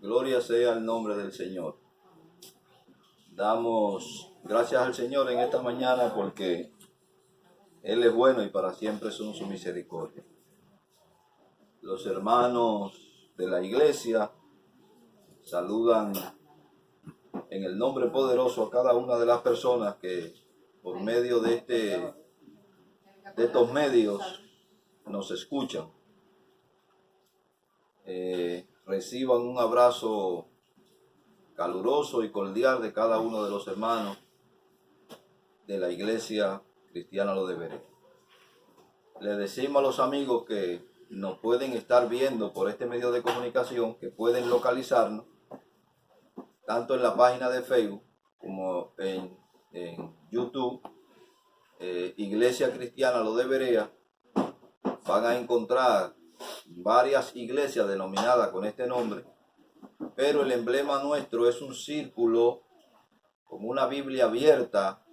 Gloria sea el nombre del Señor. Damos gracias al Señor en esta mañana porque Él es bueno y para siempre son su misericordia. Los hermanos de la iglesia saludan en el nombre poderoso a cada una de las personas que por medio de estos medios nos escuchan. Reciban un abrazo caluroso y cordial de cada uno de los hermanos de la iglesia cristiana Lo de Berea. Le decimos a los amigos que nos pueden estar viendo por este medio de comunicación, que pueden localizarnos tanto en la página de Facebook como en YouTube, Iglesia Cristiana Lo de Berea. Van a encontrar varias iglesias denominadas con este nombre, pero el emblema nuestro es un círculo con una Biblia abierta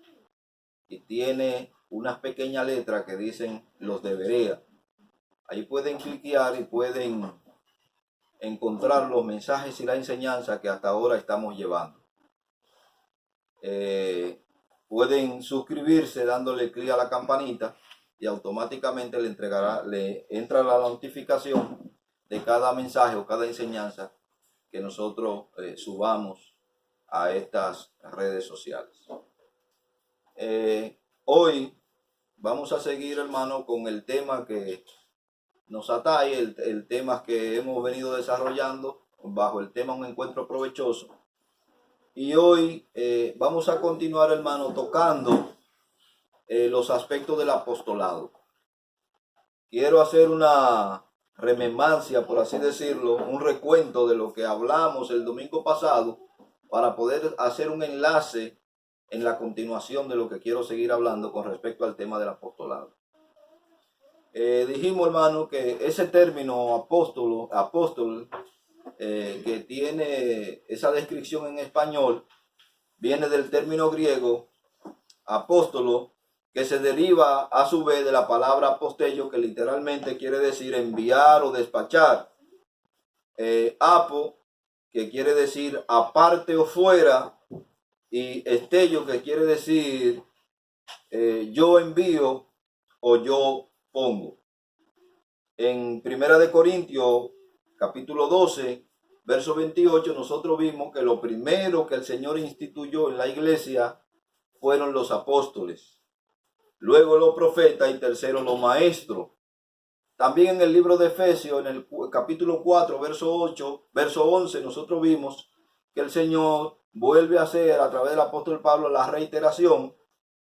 y tiene unas pequeñas letras que dicen Los de Berea. Ahí pueden cliquear y pueden encontrar los mensajes y la enseñanza que hasta ahora estamos llevando. Pueden suscribirse dándole clic a la campanita y automáticamente le entra la notificación de cada mensaje o cada enseñanza que nosotros subamos a estas redes sociales. Hoy vamos a seguir, hermano, con el tema que nos atañe, el tema que hemos venido desarrollando bajo el tema Un Encuentro Provechoso. Y hoy vamos a continuar, hermano, tocando los aspectos del apostolado. Quiero hacer una remembranza, por así decirlo, un recuento de lo que hablamos el domingo pasado para poder hacer un enlace en la continuación de lo que quiero seguir hablando con respecto al tema del apostolado. Dijimos, hermano, que ese término apóstol, que tiene esa descripción en español, viene del término griego apóstolo, que se deriva a su vez de la palabra apostello, que literalmente quiere decir enviar o despachar. Apo, que quiere decir aparte o fuera, y estello, que quiere decir yo envío o yo pongo. En 1 Corintios capítulo 12, verso 28, nosotros vimos que lo primero que el Señor instituyó en la iglesia fueron los apóstoles, luego los profetas y tercero los maestros. También en el libro de Efesios, en el capítulo 4, verso 11, nosotros vimos que el Señor vuelve a hacer a través del apóstol Pablo la reiteración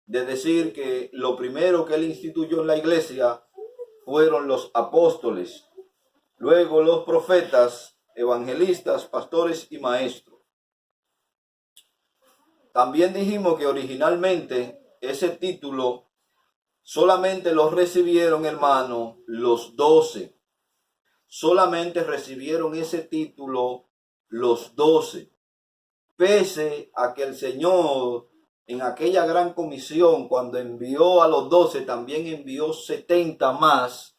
de decir que lo primero que él instituyó en la iglesia fueron los apóstoles, luego los profetas, evangelistas, pastores y maestros. También dijimos que originalmente ese título solamente lo recibieron, hermano, los 12. Solamente recibieron ese título los 12. Pese a que el Señor en aquella gran comisión, cuando envió a los 12, también envió 70 más,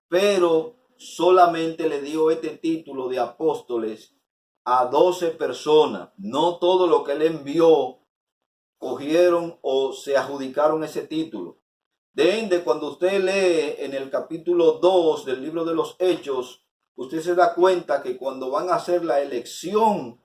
pero solamente le dio este título de apóstoles a 12 personas. No todo lo que él envió cogieron o se adjudicaron ese título. De ende, cuando usted lee en el capítulo 2 del libro de los Hechos, usted se da cuenta que cuando van a hacer la elección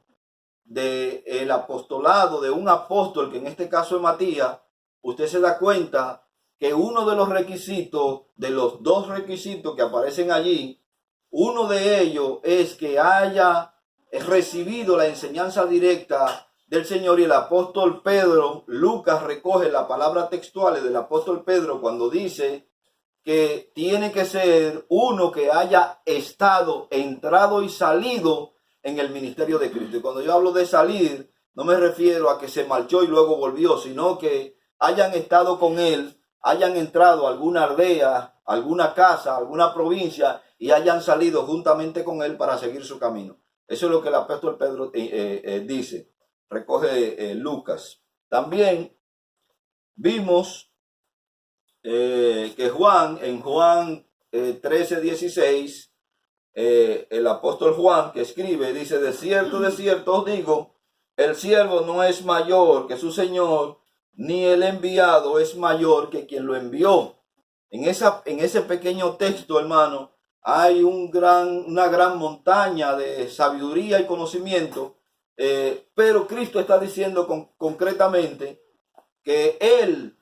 del apostolado de un apóstol, que en este caso es Matías, usted se da cuenta que uno de los requisitos, de los 2 requisitos que aparecen allí, uno de ellos es que haya recibido la enseñanza directa del Señor. Y el apóstol Pedro, Lucas recoge la palabra textual del apóstol Pedro cuando dice que tiene que ser uno que haya estado, entrado y salido en el ministerio de Cristo. Y cuando yo hablo de salir, no me refiero a que se marchó y luego volvió, sino que hayan estado con él, hayan entrado a alguna aldea, alguna casa, alguna provincia y hayan salido juntamente con él para seguir su camino. Eso es lo que el apóstol Pedro dice, recoge Lucas. También vimos que Juan, en Juan 13:16, el apóstol Juan, que escribe, dice: de cierto os digo, el siervo no es mayor que su señor, ni el enviado es mayor que quien lo envió. En ese pequeño texto, hermano, hay una gran montaña de sabiduría y conocimiento, pero Cristo está diciendo concretamente que Él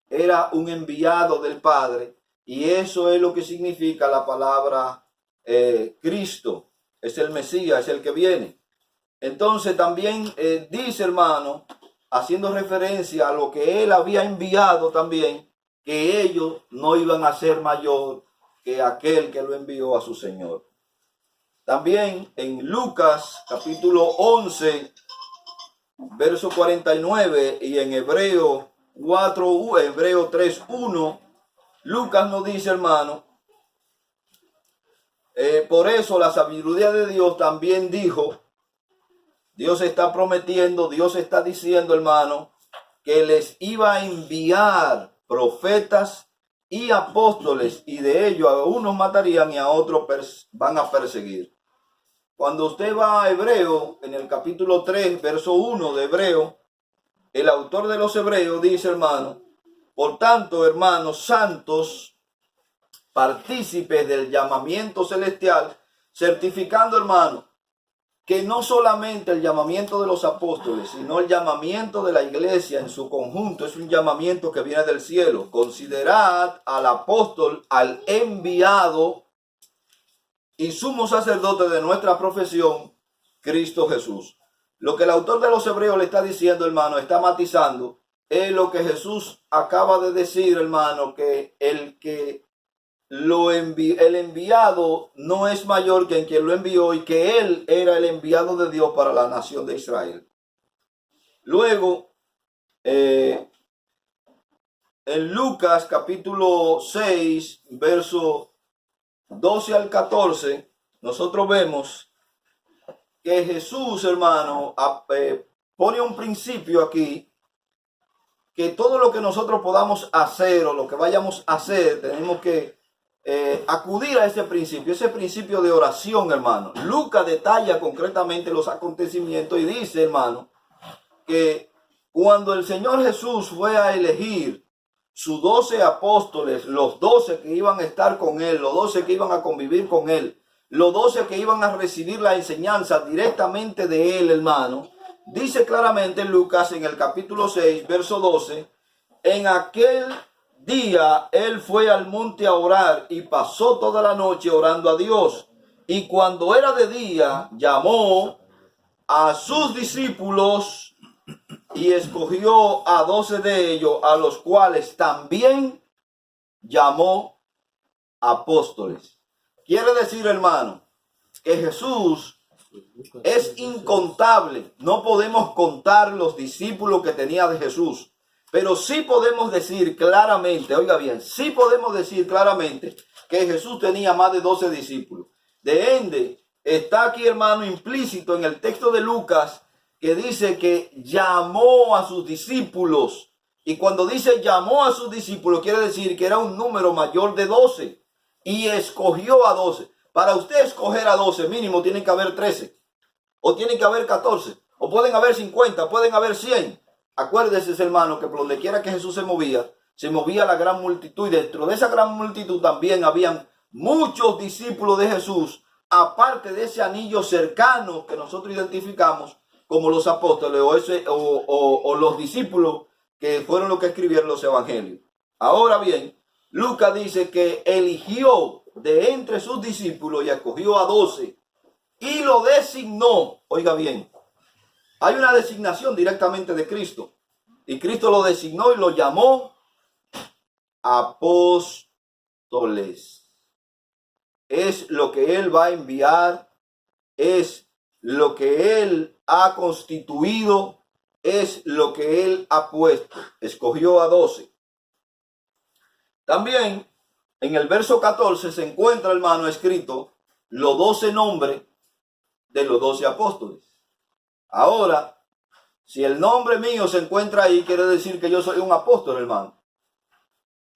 era un enviado del Padre, y eso es lo que significa la palabra Cristo. Es el Mesías, es el que viene. Entonces también dice, hermano, haciendo referencia a lo que Él había enviado también, que ellos no iban a ser mayor que aquel que lo envió a su Señor. También en Lucas capítulo 11, verso 49, y en Hebreo 3:1, Lucas nos dice, hermano, por eso la sabiduría de Dios también dijo, Dios está prometiendo, Dios está diciendo, hermano, que les iba a enviar profetas y apóstoles, y de ellos a unos matarían y a otros van a perseguir. Cuando usted va a Hebreo, en el capítulo 3, verso 1 de Hebreo, el autor de los Hebreos dice, hermano: por tanto, hermanos santos, partícipes del llamamiento celestial, certificando, hermano, que no solamente el llamamiento de los apóstoles, sino el llamamiento de la iglesia en su conjunto es un llamamiento que viene del cielo. Considerad al apóstol, al enviado y sumo sacerdote de nuestra profesión, Cristo Jesús. Lo que el autor de los Hebreos le está diciendo, hermano, está matizando, es lo que Jesús acaba de decir, hermano, que el enviado no es mayor que quien lo envió, y que él era el enviado de Dios para la nación de Israel. Luego, en Lucas capítulo 6, verso 12 al 14, nosotros vemos que Jesús, hermano, pone un principio aquí, que todo lo que nosotros podamos hacer o lo que vayamos a hacer, tenemos que acudir a ese principio de oración, hermano. Lucas detalla concretamente los acontecimientos y dice, hermano, que cuando el Señor Jesús fue a elegir sus 12 apóstoles, los 12 que iban a estar con él, los 12 que iban a convivir con él, los 12 que iban a recibir la enseñanza directamente de él, hermano, dice claramente en Lucas, en el capítulo 6, verso 12, en aquel día él fue al monte a orar y pasó toda la noche orando a Dios. Y cuando era de día, llamó a sus discípulos y escogió a 12 de ellos, a los cuales también llamó apóstoles. Quiere decir, hermano, que Jesús es incontable. No podemos contar los discípulos que tenía de Jesús, pero sí podemos decir claramente, oiga bien, sí podemos decir claramente que Jesús tenía más de 12 discípulos. De ende, está aquí, hermano, implícito en el texto de Lucas, que dice que llamó a sus discípulos. Y cuando dice llamó a sus discípulos, quiere decir que era un número mayor de 12. Y escogió a 12. Para usted escoger a 12, mínimo tienen que haber 13. O tienen que haber 14. O pueden haber 50, pueden haber 100. Acuérdese, hermano, que por donde quiera que Jesús se movía la gran multitud. Y dentro de esa gran multitud también habían muchos discípulos de Jesús, aparte de ese anillo cercano que nosotros identificamos como los apóstoles o los discípulos que fueron los que escribieron los evangelios. Ahora bien, Lucas dice que eligió de entre sus discípulos y escogió a 12 y lo designó. Oiga bien, hay una designación directamente de Cristo, y Cristo lo designó y lo llamó apóstoles. Es lo que Él va a enviar, es lo que Él ha constituido, es lo que Él ha puesto. Escogió a 12. También en el verso 14 se encuentra, hermano, escrito los 12 nombres de los 12 apóstoles. Ahora, si el nombre mío se encuentra ahí, quiere decir que yo soy un apóstol, hermano.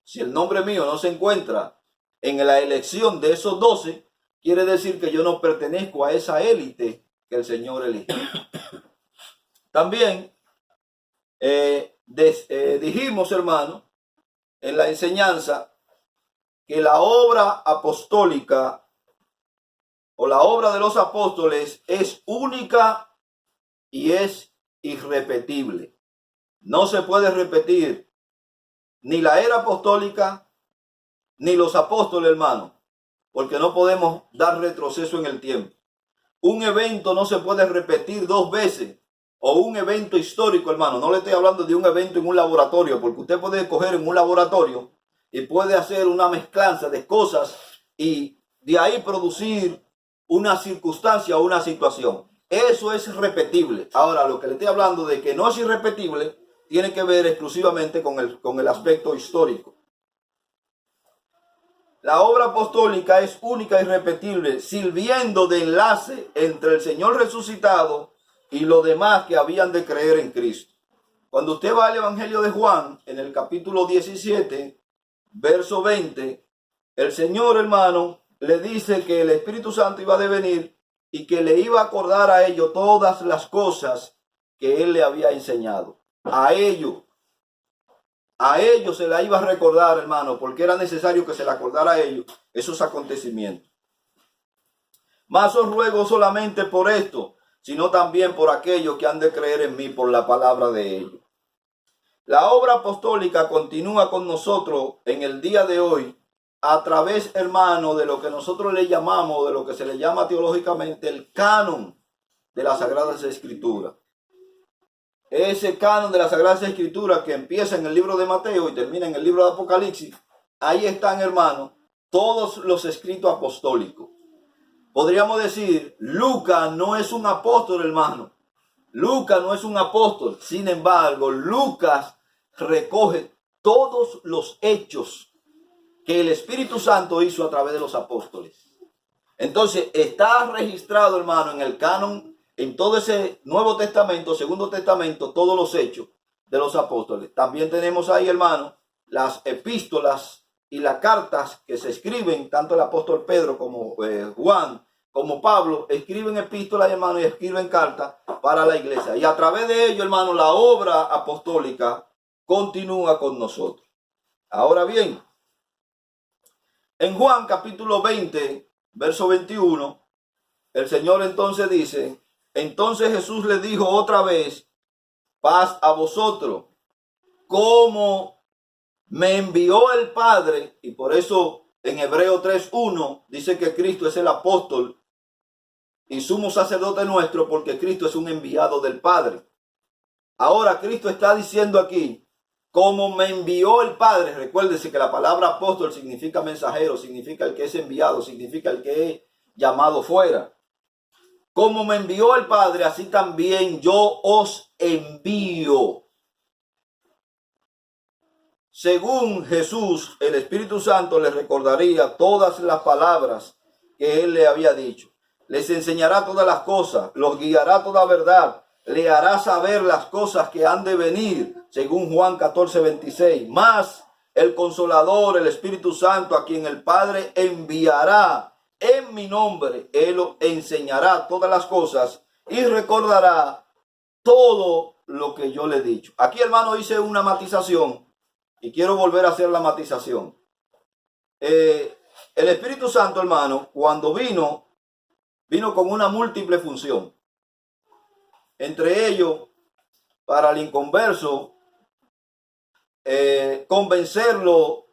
Si el nombre mío no se encuentra en la elección de esos 12, quiere decir que yo no pertenezco a esa élite que el Señor eligió. También dijimos, hermano, en la enseñanza, que la obra apostólica o la obra de los apóstoles es única y es irrepetible. No se puede repetir ni la era apostólica ni los apóstoles, hermano, porque no podemos dar retroceso en el tiempo. Un evento no se puede repetir dos veces, o un evento histórico, hermano. No le estoy hablando de un evento en un laboratorio, porque usted puede coger en un laboratorio y puede hacer una mezclanza de cosas y de ahí producir una circunstancia o una situación. Eso es repetible. Ahora, lo que le estoy hablando de que no es irrepetible tiene que ver exclusivamente con el aspecto histórico. La obra apostólica es única y irrepetible, sirviendo de enlace entre el Señor resucitado y los demás que habían de creer en Cristo. Cuando usted va al Evangelio de Juan, en el capítulo 17, verso 20, el Señor, hermano, le dice que el Espíritu Santo iba a venir y que le iba a acordar a ellos todas las cosas que Él le había enseñado. A ellos se la iba a recordar, hermano, porque era necesario que se le acordara a ellos esos acontecimientos. Mas os ruego solamente por esto, sino también por aquellos que han de creer en mí por la palabra de ellos. La obra apostólica continúa con nosotros en el día de hoy a través, hermano, de lo que nosotros le llamamos, de lo que se le llama teológicamente el canon de las Sagradas Escrituras. Ese canon de las Sagradas Escrituras que empieza en el libro de Mateo y termina en el libro de Apocalipsis, ahí están, hermanos, todos los escritos apostólicos. Podríamos decir, Lucas no es un apóstol, hermano. Lucas no es un apóstol. Sin embargo, Lucas recoge todos los hechos que el Espíritu Santo hizo a través de los apóstoles. Entonces, está registrado, hermano, en el canon, en todo ese Nuevo Testamento, Segundo Testamento, todos los hechos de los apóstoles. También tenemos ahí, hermano, las epístolas y las cartas que se escriben, tanto el apóstol Pedro como Juan, como Pablo, escriben epístolas, hermano, y escriben cartas para la iglesia. Y a través de ello, hermano, la obra apostólica continúa con nosotros. Ahora bien, en Juan capítulo 20, verso 21, el Señor entonces dice, entonces Jesús le dijo otra vez, paz a vosotros, como me envió el Padre, y por eso en Hebreo 3:1 dice que Cristo es el apóstol y sumo sacerdote nuestro, porque Cristo es un enviado del Padre. Ahora Cristo está diciendo aquí, como me envió el Padre. Recuérdese que la palabra apóstol significa mensajero, significa el que es enviado, significa el que es llamado fuera. Como me envió el Padre, así también yo os envío. Según Jesús, el Espíritu Santo les recordaría todas las palabras que Él le había dicho. Les enseñará todas las cosas, los guiará a toda verdad, le hará saber las cosas que han de venir, según Juan 14:26. Más el Consolador, el Espíritu Santo, a quien el Padre enviará en mi nombre, Él os enseñará todas las cosas y recordará todo lo que yo le he dicho. Aquí, hermano, hice una matización y quiero volver a hacer la matización. El Espíritu Santo, hermano, cuando vino con una múltiple función. Entre ellos, para el inconverso, convencerlo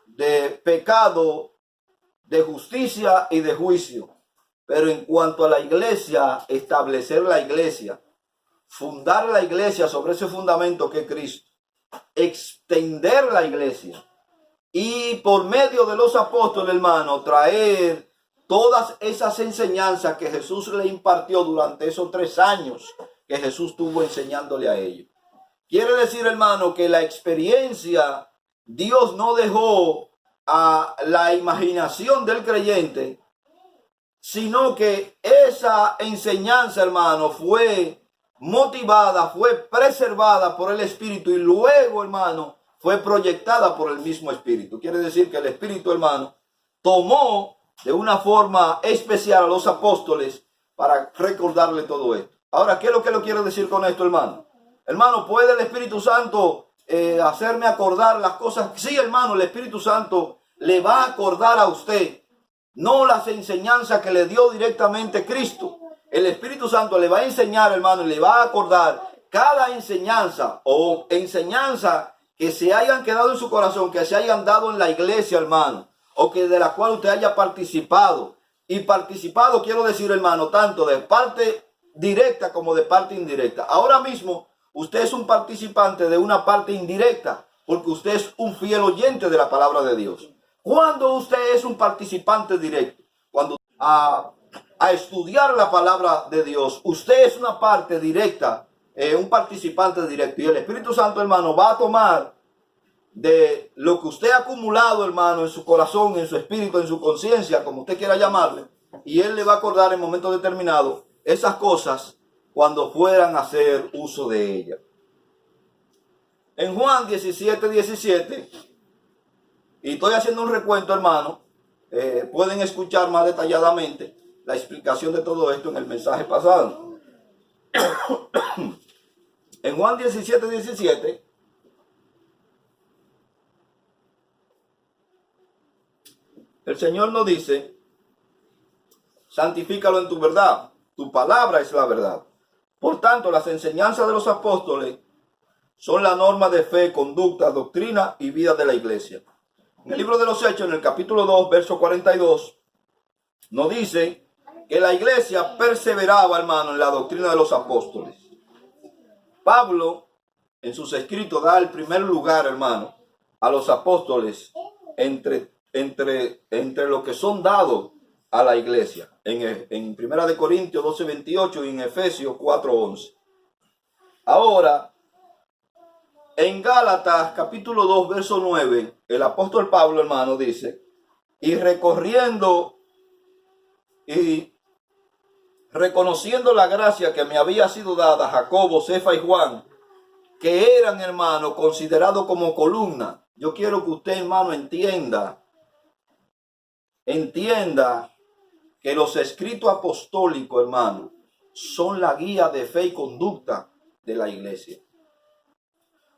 de pecado, de justicia y de juicio. Pero en cuanto a la iglesia, establecer la iglesia, fundar la iglesia sobre ese fundamento que es Cristo, extender la iglesia y por medio de los apóstoles, hermano, traer todas esas enseñanzas que Jesús le impartió durante esos 3 años que Jesús estuvo enseñándole a ellos. Quiere decir, hermano, que la experiencia Dios no dejó a la imaginación del creyente, sino que esa enseñanza, hermano, fue motivada, fue preservada por el Espíritu y luego, hermano, fue proyectada por el mismo Espíritu. Quiere decir que el Espíritu, hermano, tomó de una forma especial a los apóstoles para recordarle todo esto. Ahora, ¿qué es lo que lo quiero decir con esto, hermano? Hermano, ¿puede el Espíritu Santo hacerme acordar las cosas? Sí, hermano, el Espíritu Santo le va a acordar a usted, no las enseñanzas que le dio directamente Cristo. El Espíritu Santo le va a enseñar, hermano, y le va a acordar cada enseñanza o enseñanza que se hayan quedado en su corazón, que se hayan dado en la iglesia, hermano, o que de la cual usted haya participado. Y participado, quiero decir, hermano, tanto de parte directa como de parte indirecta. Ahora mismo, usted es un participante de una parte indirecta, porque usted es un fiel oyente de la palabra de Dios. ¿Cuándo usted es un participante directo? Cuando a estudiar la palabra de Dios, usted es una parte directa, un participante directo. Y el Espíritu Santo, hermano, va a tomar de lo que usted ha acumulado, hermano, en su corazón, en su espíritu, en su conciencia, como usted quiera llamarle, y Él le va a acordar en momentos determinados esas cosas cuando fueran a hacer uso de ellas. En Juan 17:17, y estoy haciendo un recuento, hermano, pueden escuchar más detalladamente la explicación de todo esto en el mensaje pasado. En Juan 17:17, el Señor nos dice: santifícalo en tu verdad, tu palabra es la verdad. Por tanto, las enseñanzas de los apóstoles son la norma de fe, conducta, doctrina y vida de la iglesia. En el libro de los Hechos, en el capítulo 2, verso 42, nos dice que la iglesia perseveraba, hermano, en la doctrina de los apóstoles. Pablo, en sus escritos, da el primer lugar, hermano, a los apóstoles entre lo que son dados a la iglesia. En 1 Corintios 12:28 y en Efesios 4:11. Ahora, en Gálatas capítulo 2, verso 9, el apóstol Pablo, hermano, dice: y recorriendo y reconociendo la gracia que me había sido dada, Jacobo, Cefa y Juan, que eran, hermano, considerados como columna. Yo quiero que usted, hermano, entienda que los escritos apostólicos, hermano, son la guía de fe y conducta de la iglesia.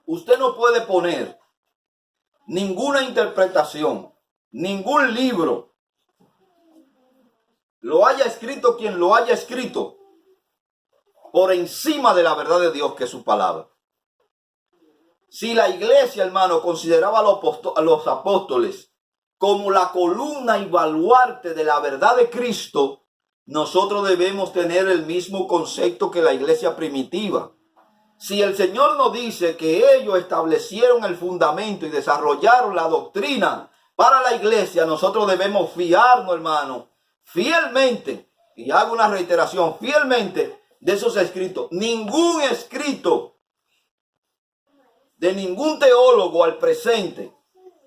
Usted no puede poner ninguna interpretación, ningún libro, lo haya escrito quien lo haya escrito, por encima de la verdad de Dios, que es su palabra. Si la iglesia, hermano, consideraba a los apóstoles como la columna y baluarte de la verdad de Cristo, nosotros debemos tener el mismo concepto que la iglesia primitiva. Si el Señor nos dice que ellos establecieron el fundamento y desarrollaron la doctrina para la iglesia, nosotros debemos fiarnos, hermano, fielmente, y hago una reiteración, fielmente de esos escritos. Ningún escrito de ningún teólogo al presente,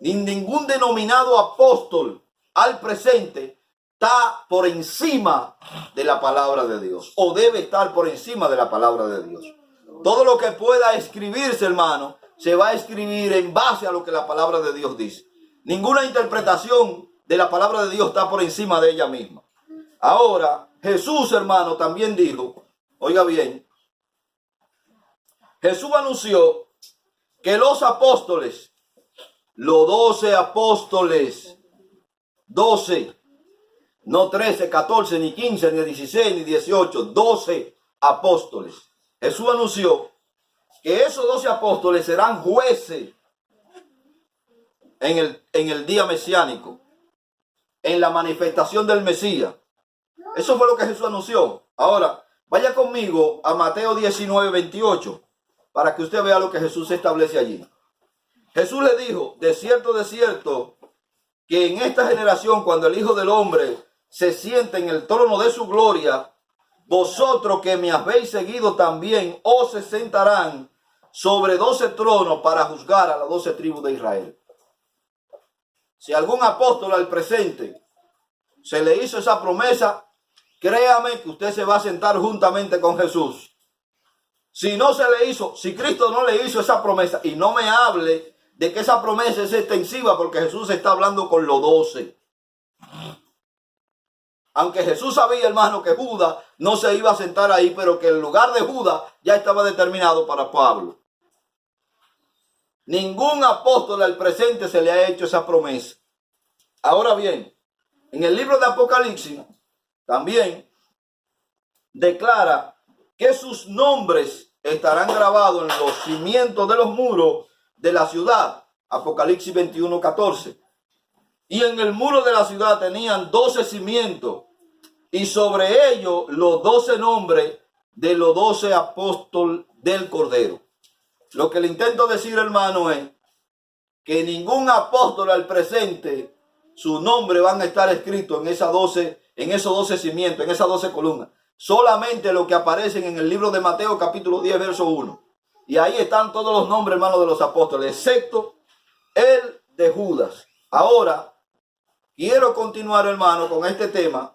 ni ningún denominado apóstol al presente, está por encima de la palabra de Dios, o debe estar por encima de la palabra de Dios. Todo lo que pueda escribirse, hermano, se va a escribir en base a lo que la palabra de Dios dice. Ninguna interpretación de la palabra de Dios está por encima de ella misma. Ahora, Jesús, hermano, también dijo, oiga bien, Jesús anunció que los apóstoles, los 12 apóstoles, 12, no 13, 14, ni 15, ni 16, ni 18, 12 apóstoles. Jesús anunció que esos 12 apóstoles serán jueces en el día mesiánico, en la manifestación del Mesías. Eso fue lo que Jesús anunció. Ahora, vaya conmigo a Mateo 19:28 para que usted vea lo que Jesús establece allí. Jesús le dijo: de cierto, que en esta generación, cuando el Hijo del Hombre se siente en el trono de su gloria, vosotros que me habéis seguido también os se sentarán sobre 12 tronos para juzgar a las 12 tribus de Israel. Si algún apóstol al presente se le hizo esa promesa, créame que usted se va a sentar juntamente con Jesús. Si no se le hizo, si Cristo no le hizo esa promesa, y no me hable de que esa promesa es extensiva, porque Jesús está hablando con los 12. Aunque Jesús sabía, hermano, que Judas no se iba a sentar ahí, pero que el lugar de Judas ya estaba determinado para Pablo. Ningún apóstol al presente se le ha hecho esa promesa. Ahora bien, en el libro de Apocalipsis también declara que sus nombres estarán grabados en los cimientos de los muros de la ciudad. Apocalipsis 21:14. Y en el muro de la ciudad tenían 12 cimientos, y sobre ellos los 12 nombres de los 12 apóstoles del Cordero. Lo que le intento decir, hermano, es que ningún apóstol al presente, su nombre van a estar escritos en esos 12 cimientos, en esas 12 columnas. Solamente lo que aparecen en el libro de Mateo, capítulo 10, verso 1. Y ahí están todos los nombres, hermano, de los apóstoles, excepto el de Judas. Ahora, quiero continuar, hermano, con este tema.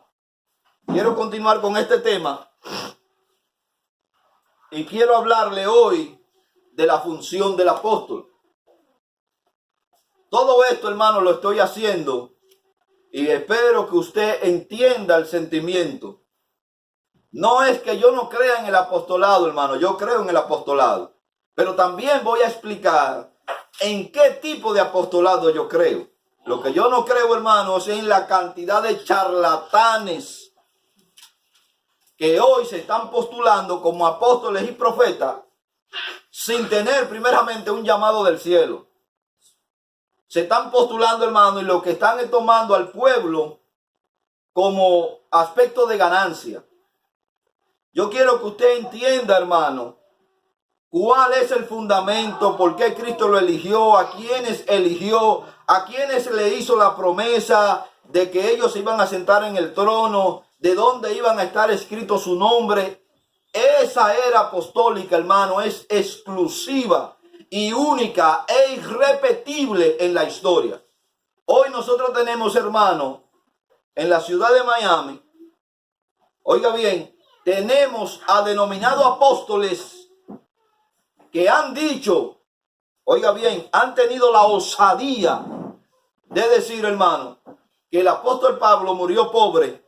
Y quiero hablarle hoy de la función del apóstol. Todo esto, hermano, lo estoy haciendo y espero que usted entienda el sentimiento. No es que yo no crea en el apostolado, hermano, yo creo en el apostolado. Pero también voy a explicar en qué tipo de apostolado yo creo. Lo que yo no creo, hermano, es en la cantidad de charlatanes que hoy se están postulando como apóstoles y profetas sin tener primeramente un llamado del cielo. Se están postulando, hermano, y lo que están es tomando al pueblo como aspecto de ganancia. Yo quiero que usted entienda, hermano, cuál es el fundamento, por qué Cristo lo eligió, a quienes eligió, a quienes le hizo la promesa de que ellos se iban a sentar en el trono, de dónde iban a estar escrito su nombre. Esa era apostólica, hermano, es exclusiva y única e irrepetible en la historia. Hoy nosotros tenemos, hermano, en la ciudad de Miami, oiga bien, tenemos a denominados apóstoles que han dicho, oiga bien, han tenido la osadía de decir, hermano, que el apóstol Pablo murió pobre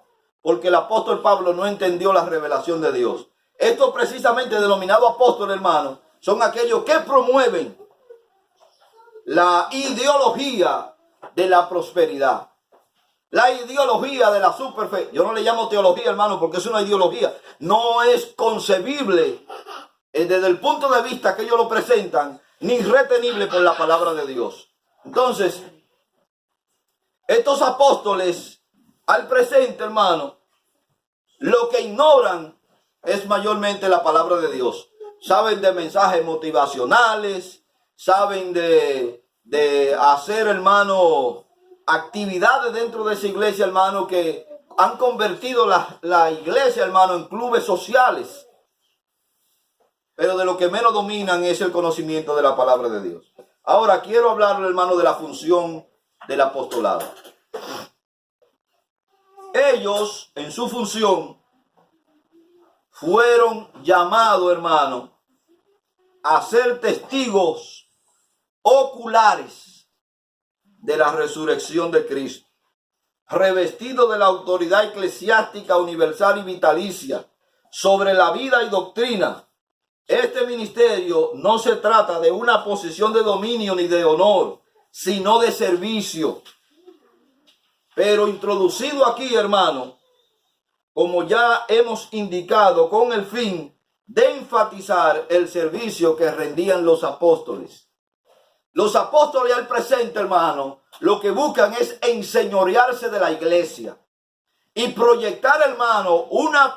porque el apóstol Pablo no entendió la revelación de Dios. Estos precisamente denominados apóstoles, hermano, son aquellos que promueven la ideología de la prosperidad. La ideología de la superfe. Yo no le llamo teología, hermano, porque es una ideología. No es concebible desde el punto de vista que ellos lo presentan, ni retenible por la palabra de Dios. Entonces, estos apóstoles al presente, hermano, lo que ignoran es mayormente la palabra de Dios. Saben de mensajes motivacionales, saben de hacer, hermano, actividades dentro de esa iglesia, hermano, que han convertido la iglesia, hermano, en clubes sociales. Pero de lo que menos dominan es el conocimiento de la palabra de Dios. Ahora quiero hablarle, hermano, de la función del apostolado. Ellos, en su función, fueron llamados, hermano, a ser testigos oculares de la resurrección de Cristo, revestidos de la autoridad eclesiástica universal y vitalicia sobre la vida y doctrina. Este ministerio no se trata de una posición de dominio ni de honor, sino de servicio. Pero introducido aquí, hermano, como ya hemos indicado, con el fin de enfatizar el servicio que rendían los apóstoles. Los apóstoles al presente, hermano, lo que buscan es enseñorearse de la iglesia y proyectar, hermano,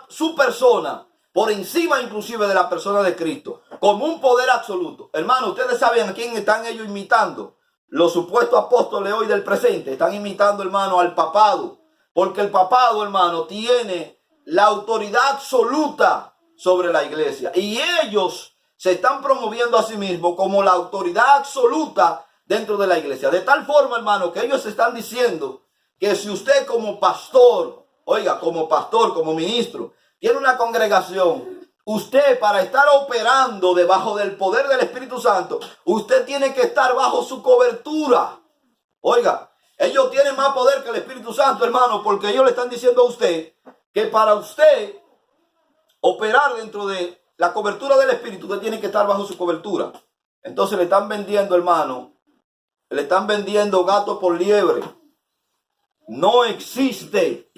su persona por encima inclusive de la persona de Cristo, como un poder absoluto. Hermano, ustedes saben a quién están ellos imitando. Los supuestos apóstoles hoy del presente están imitando, hermano, al papado, porque el papado, hermano, tiene la autoridad absoluta sobre la iglesia y ellos se están promoviendo a sí mismos como la autoridad absoluta dentro de la iglesia. De tal forma, hermano, que ellos están diciendo que si usted como pastor, oiga, como pastor, como ministro, tiene una congregación, usted para estar operando debajo del poder del Espíritu Santo, usted tiene que estar bajo su cobertura. Oiga, Ellos tienen más poder que el Espíritu Santo, hermano, porque ellos le están diciendo a usted que para usted operar dentro de la cobertura del Espíritu, usted tiene que estar bajo su cobertura. Entonces le están vendiendo, hermano, le están vendiendo gato por liebre. No existe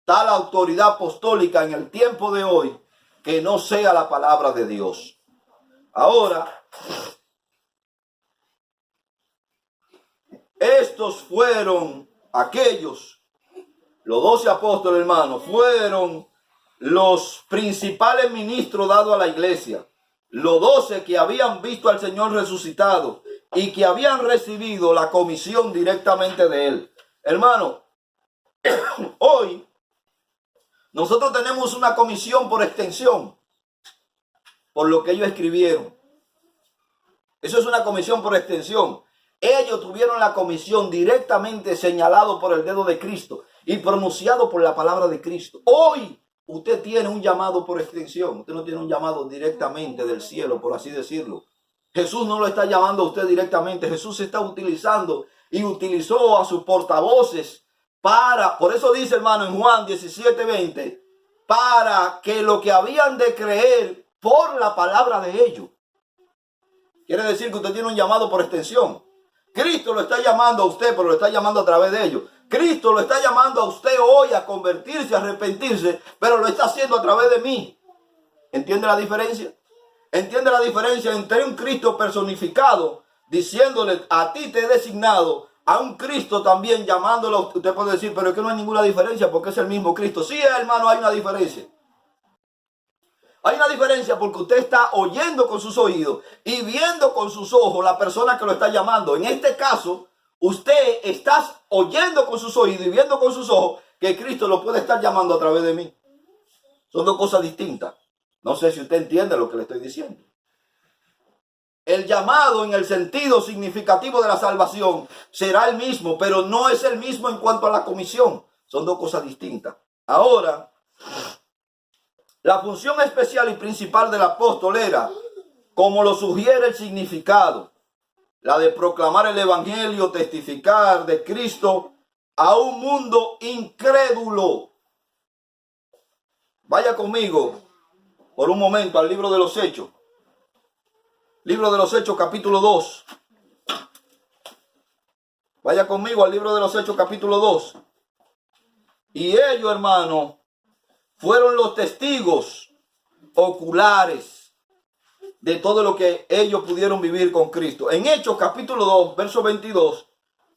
tal autoridad apostólica en el tiempo de hoy que no sea la palabra de Dios. Ahora, estos fueron aquellos, los 12 apóstoles, hermanos, fueron los principales ministros dados a la iglesia. Los 12 que habían visto al Señor resucitado y que habían recibido la comisión directamente de Él. Hermano, hoy nosotros tenemos una comisión por extensión, por lo que ellos escribieron. Eso es una comisión por extensión. Ellos tuvieron la comisión directamente señalado por el dedo de Cristo y pronunciado por la palabra de Cristo. Hoy usted tiene un llamado por extensión. Usted no tiene un llamado directamente del cielo, por así decirlo. Jesús no lo está llamando a usted directamente. Jesús está utilizando y utilizó a sus portavoces por eso dice, hermano, en Juan 17:20, para que lo que habían de creer por la palabra de ellos. Quiere decir que usted tiene un llamado por extensión. Cristo lo está llamando a usted, pero lo está llamando a través de ellos. Cristo lo está llamando a usted hoy a convertirse, a arrepentirse, pero lo está haciendo a través de mí. ¿Entiende la diferencia? ¿Entiende la diferencia entre un Cristo personificado diciéndole a ti te he designado, a un Cristo también llamándolo? Usted puede decir, pero es que no hay ninguna diferencia porque es el mismo Cristo. Sí, hermano, hay una diferencia. Hay una diferencia porque usted está oyendo con sus oídos y viendo con sus ojos la persona que lo está llamando. En este caso, usted está oyendo con sus oídos y viendo con sus ojos que Cristo lo puede estar llamando a través de mí. Son dos cosas distintas. No sé si usted entiende lo que le estoy diciendo. El llamado en el sentido significativo de la salvación será el mismo, pero no es el mismo en cuanto a la comisión. Son dos cosas distintas. Ahora, la función especial y principal del apóstol era, como lo sugiere el significado, la de proclamar el evangelio, testificar de Cristo a un mundo incrédulo. Vaya conmigo por un momento al libro de los Hechos. Libro de los Hechos, capítulo 2. Vaya conmigo al libro de los Hechos, capítulo 2. Y ellos, hermanos, fueron los testigos oculares de todo lo que ellos pudieron vivir con Cristo. En Hechos, capítulo 2, verso 22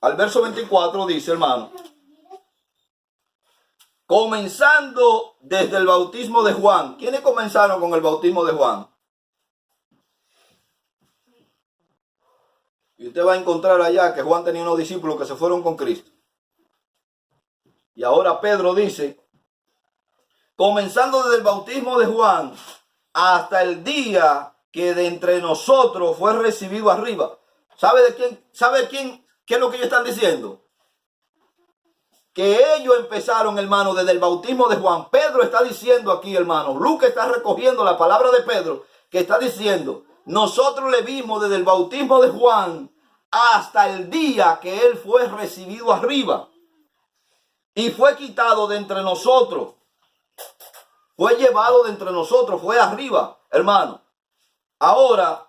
al verso 24, dice, hermano, comenzando desde el bautismo de Juan. ¿Quiénes comenzaron con el bautismo de Juan? Y usted va a encontrar allá que Juan tenía unos discípulos que se fueron con Cristo. Y ahora Pedro dice, comenzando desde el bautismo de Juan hasta el día que de entre nosotros fue recibido arriba. ¿Sabe de quién? ¿Sabe quién? ¿Qué es lo que ellos están diciendo? Que ellos empezaron, hermano, desde el bautismo de Juan. Pedro está diciendo aquí, hermano. Lucas está recogiendo la palabra de Pedro, que está diciendo, nosotros le vimos desde el bautismo de Juan hasta el día que él fue recibido arriba y fue quitado de entre nosotros. Fue llevado de entre nosotros, fue arriba, hermano. Ahora,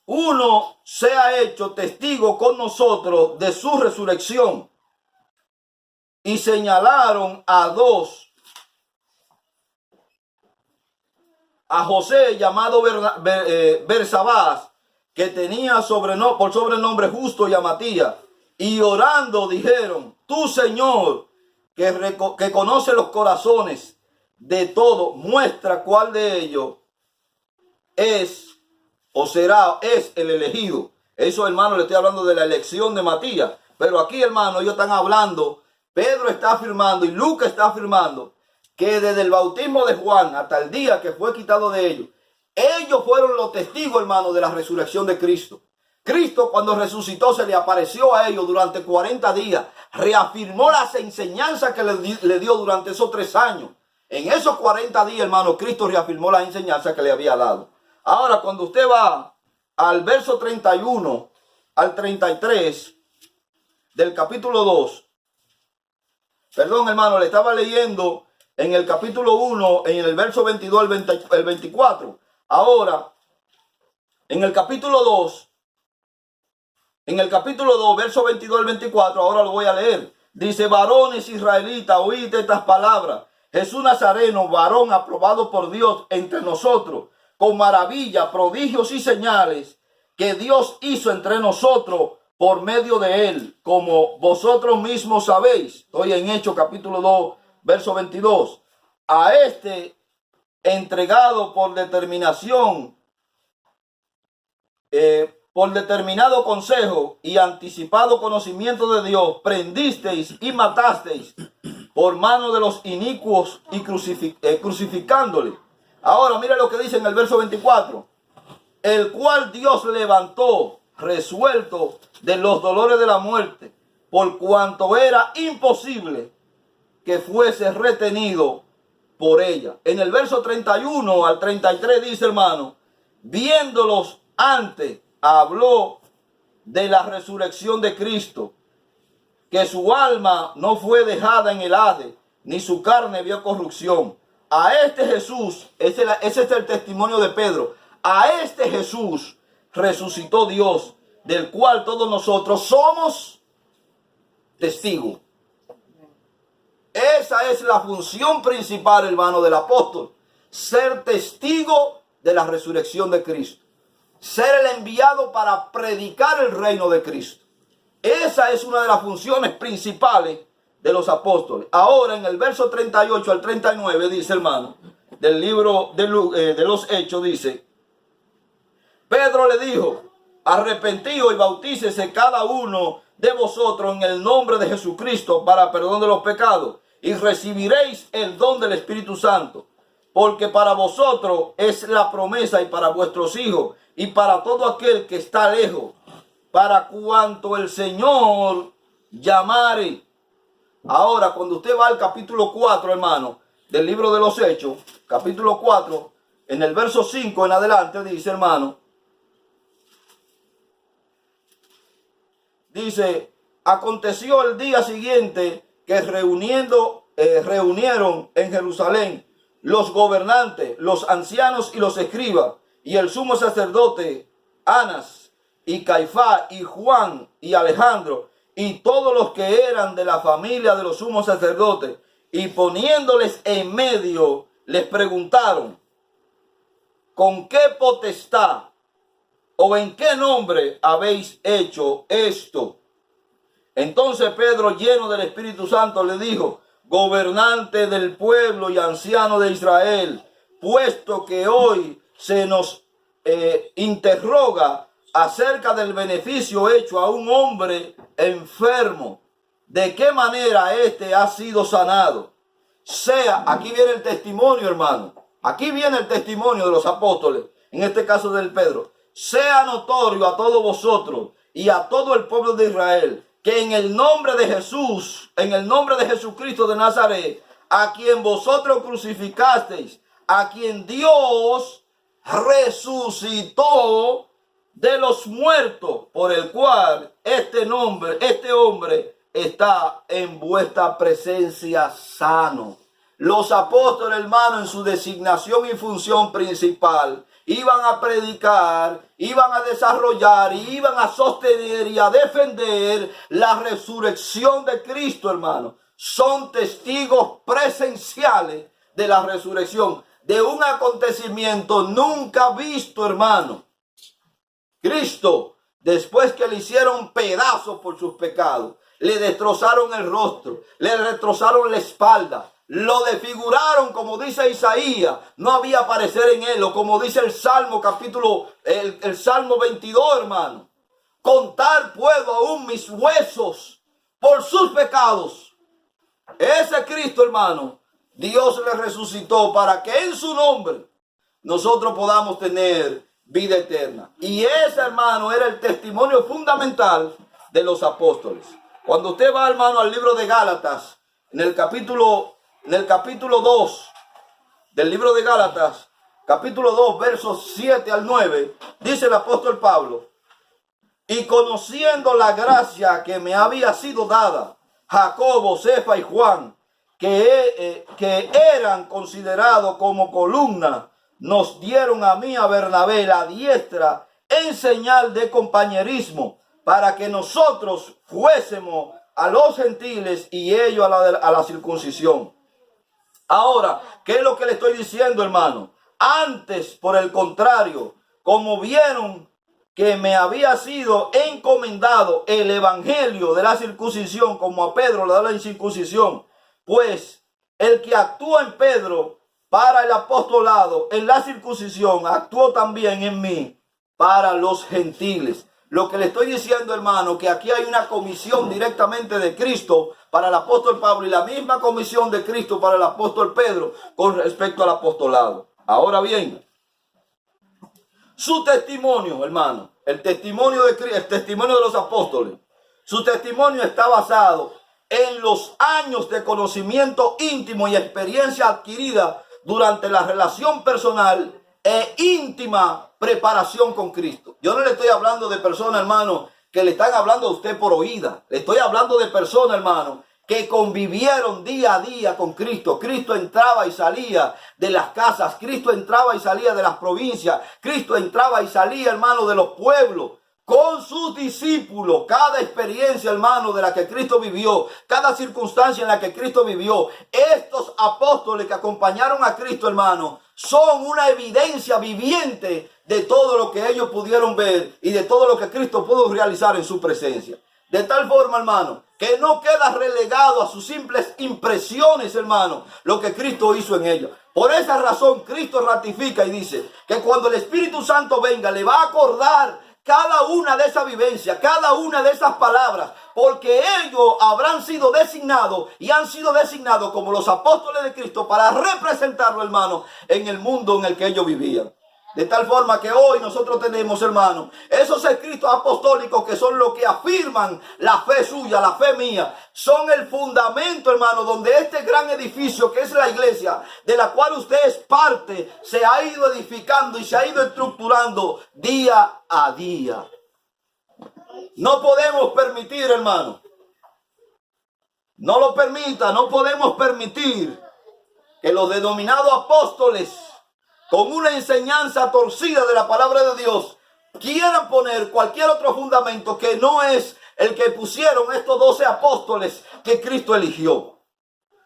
uno se ha hecho testigo con nosotros de su resurrección. Y señalaron a dos. A José, llamado Bersabás, que tenía por sobrenombre Justo, y a Matías. Y orando dijeron, tú, Señor, que conoce los corazones de todo, muestra cuál de ellos es el elegido. Eso, hermano, le estoy hablando de la elección de Matías. Pero aquí, hermano, ellos están hablando, Pedro está afirmando y Lucas está afirmando que desde el bautismo de Juan hasta el día que fue quitado de ellos fueron los testigos, hermano, de la resurrección de Cristo. Cristo, cuando resucitó, se le apareció a ellos durante 40 días. Reafirmó las enseñanzas que le dio durante esos 3 años. En esos 40 días, hermano, Cristo reafirmó las enseñanzas que le había dado. Ahora, cuando usted va al verso 31 al 33 del capítulo 2. Perdón, hermano, le estaba leyendo en el capítulo 1, en el verso 22 al 24. Ahora, en el capítulo 2, verso 22 al 24, ahora lo voy a leer. Dice: varones israelitas, oíd estas palabras. Jesús Nazareno, varón aprobado por Dios entre nosotros, con maravillas, prodigios y señales que Dios hizo entre nosotros por medio de él, como vosotros mismos sabéis. Estoy en Hechos capítulo 2, verso 22. A este entregado por determinación, por determinado consejo y anticipado conocimiento de Dios, prendisteis y matasteis por mano de los inicuos y crucificándole. Ahora mire lo que dice en el verso 24. El cual Dios levantó, resuelto de los dolores de la muerte, por cuanto era imposible que fuese retenido por ella. En el verso 31 al 33 dice, hermano, viéndolos antes, habló de la resurrección de Cristo, que su alma no fue dejada en el Hades, ni su carne vio corrupción. A este Jesús, ese es el testimonio de Pedro, a este Jesús resucitó Dios, del cual todos nosotros somos testigos. Esa es la función principal, hermano, del apóstol. Ser testigo de la resurrección de Cristo. Ser el enviado para predicar el reino de Cristo. Esa es una de las funciones principales de los apóstoles. Ahora en el verso 38 al 39 dice, hermano, del libro de los Hechos, dice: Pedro le dijo: arrepentíos y bautícese cada uno de vosotros en el nombre de Jesucristo para perdón de los pecados, y recibiréis el don del Espíritu Santo, porque para vosotros es la promesa, y para vuestros hijos, y para todo aquel que está lejos, para cuanto el Señor llamare. Ahora, cuando usted va al capítulo 4, hermano, del libro de los Hechos, capítulo 4, en el verso 5 en adelante, dice, hermano, dice: aconteció el día siguiente que reunieron en Jerusalén los gobernantes, los ancianos y los escribas, y el sumo sacerdote Anás, y Caifás, y Juan, y Alejandro, y todos los que eran de la familia de los sumos sacerdotes, y poniéndoles en medio, les preguntaron: ¿con qué potestad o en qué nombre habéis hecho esto? Entonces Pedro, lleno del Espíritu Santo, le dijo: gobernante del pueblo y anciano de Israel, puesto que hoy se nos interroga acerca del beneficio hecho a un hombre enfermo, ¿de qué manera éste ha sido sanado? Sea, aquí viene el testimonio, hermano, aquí viene el testimonio de los apóstoles, en este caso del Pedro: sea notorio a todos vosotros y a todo el pueblo de Israel, que en el nombre de Jesús, en el nombre de Jesucristo de Nazaret, a quien vosotros crucificasteis, a quien Dios resucitó de los muertos, por el cual este hombre está en vuestra presencia sano. Los apóstoles, hermano, en su designación y función principal, iban a predicar, iban a desarrollar, iban a sostener y a defender la resurrección de Cristo, hermano. Son testigos presenciales de la resurrección, de un acontecimiento nunca visto, hermano. Cristo, después que le hicieron pedazos por sus pecados, le destrozaron el rostro, le destrozaron la espalda, lo desfiguraron, como dice Isaías, no había parecer en él, o como dice el Salmo el Salmo 22, hermano: contar puedo aún mis huesos por sus pecados. Ese Cristo, hermano, Dios le resucitó para que en su nombre nosotros podamos tener vida eterna. Y ese, hermano, era el testimonio fundamental de los apóstoles. Cuando usted va, hermano, al libro de Gálatas, en el capítulo 2 del libro de Gálatas, capítulo 2, versos 7 al 9, dice el apóstol Pablo: Y conociendo la gracia que me había sido dada, Jacobo, Cefa y Juan, que eran considerados como columna, nos dieron a mí, a Bernabé, la diestra en señal de compañerismo, para que nosotros fuésemos a los gentiles y ellos a la circuncisión. Ahora, ¿qué es lo que le estoy diciendo, hermano? Antes, por el contrario, como vieron que me había sido encomendado el evangelio de la circuncisión, como a Pedro le da la incircuncisión, pues el que actúa en Pedro para el apostolado en la circuncisión, actuó también en mí para los gentiles. Lo que le estoy diciendo, hermano, que aquí hay una comisión directamente de Cristo para el apóstol Pablo y la misma comisión de Cristo para el apóstol Pedro con respecto al apostolado. Ahora bien, su testimonio, hermano, el testimonio de Cristo, el testimonio de los apóstoles, su testimonio está basado en los años de conocimiento íntimo y experiencia adquirida durante la relación personal e íntima preparación con Cristo. Yo no le estoy hablando de personas, hermano, que le están hablando a usted por oída. Le estoy hablando de personas, hermano, que convivieron día a día con Cristo. Cristo entraba y salía de las casas. Cristo entraba y salía de las provincias. Cristo entraba y salía, hermano, de los pueblos con sus discípulos. Cada experiencia, hermano, de la que Cristo vivió, cada circunstancia en la que Cristo vivió, estos apóstoles que acompañaron a Cristo, hermano, son una evidencia viviente de todo lo que ellos pudieron ver y de todo lo que Cristo pudo realizar en su presencia. De tal forma, hermano, que no queda relegado a sus simples impresiones, hermano, lo que Cristo hizo en ellos. Por esa razón, Cristo ratifica y dice que cuando el Espíritu Santo venga, le va a acordar cada una de esas vivencias, cada una de esas palabras, porque ellos habrán sido designados y han sido designados como los apóstoles de Cristo para representarlo, hermano, en el mundo en el que ellos vivían. De tal forma que hoy nosotros tenemos, hermano, esos escritos apostólicos que son los que afirman la fe suya, la fe mía. Son el fundamento, hermano, donde este gran edificio que es la iglesia, de la cual usted es parte, se ha ido edificando y se ha ido estructurando día a día. No podemos permitir, hermano, no lo permita, no podemos permitir que los denominados apóstoles, con una enseñanza torcida de la palabra de Dios, quieran poner cualquier otro fundamento que no es el que pusieron estos 12 apóstoles que Cristo eligió.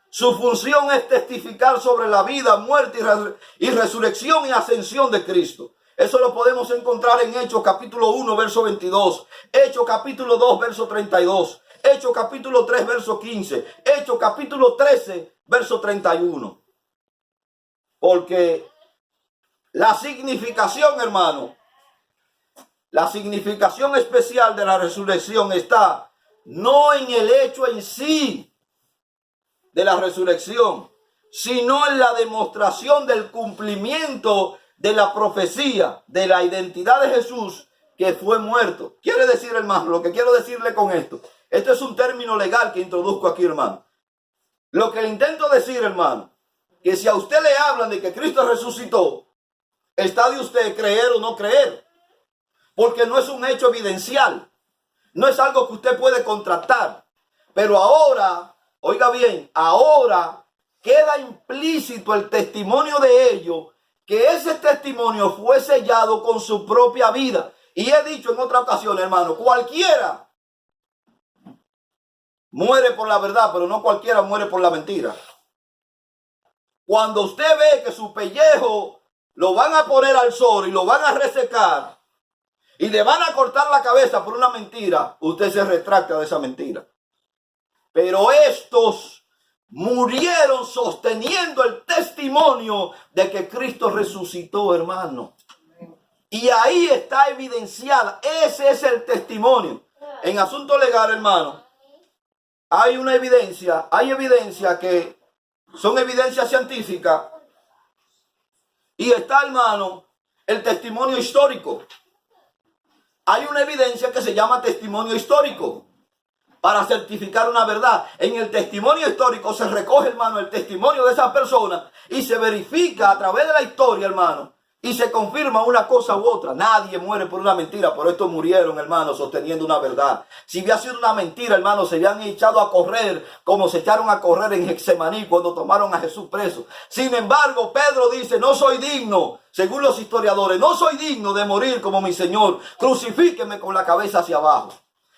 Su función es testificar sobre la vida, muerte y resurrección y ascensión de Cristo. Eso lo podemos encontrar en Hechos capítulo 1, verso 22, Hechos capítulo 2, verso 32, Hechos capítulo 3, verso 15, Hechos capítulo 13, verso 31. Porque la significación, hermano, la significación especial de la resurrección está no en el hecho en sí de la resurrección, sino en la demostración del cumplimiento de la profecía, de la identidad de Jesús que fue muerto. Quiere decir, hermano, lo que quiero decirle con esto, este es un término legal que introduzco aquí, hermano. Lo que le intento decir, hermano, que si a usted le hablan de que Cristo resucitó, está de usted creer o no creer, porque no es un hecho evidencial, no es algo que usted puede contrastar. Pero ahora, oiga bien, ahora queda implícito el testimonio de ellos, que ese testimonio fue sellado con su propia vida. Y he dicho en otra ocasión, hermano, cualquiera muere por la verdad, pero no cualquiera muere por la mentira. Cuando usted ve que su pellejo lo van a poner al sol y lo van a resecar y le van a cortar la cabeza por una mentira, usted se retracta de esa mentira. Pero estos murieron sosteniendo el testimonio de que Cristo resucitó, hermano. Y ahí está evidenciada. Ese es el testimonio. En asunto legal, hermano, hay evidencia que son evidencias científicas. Y está, hermano, el testimonio histórico. Hay una evidencia que se llama testimonio histórico para certificar una verdad. En el testimonio histórico se recoge, hermano, el testimonio de esa persona y se verifica a través de la historia, hermano. y se confirma una cosa u otra. Nadie muere por una mentira, pero estos murieron, hermano, sosteniendo una verdad. Si hubiera sido una mentira, hermano, se habían echado a correr como se echaron a correr en Getsemaní cuando tomaron a Jesús preso. Sin embargo, Pedro dice, no soy digno, según los historiadores, no soy digno de morir como mi Señor. Crucifíqueme con la cabeza hacia abajo.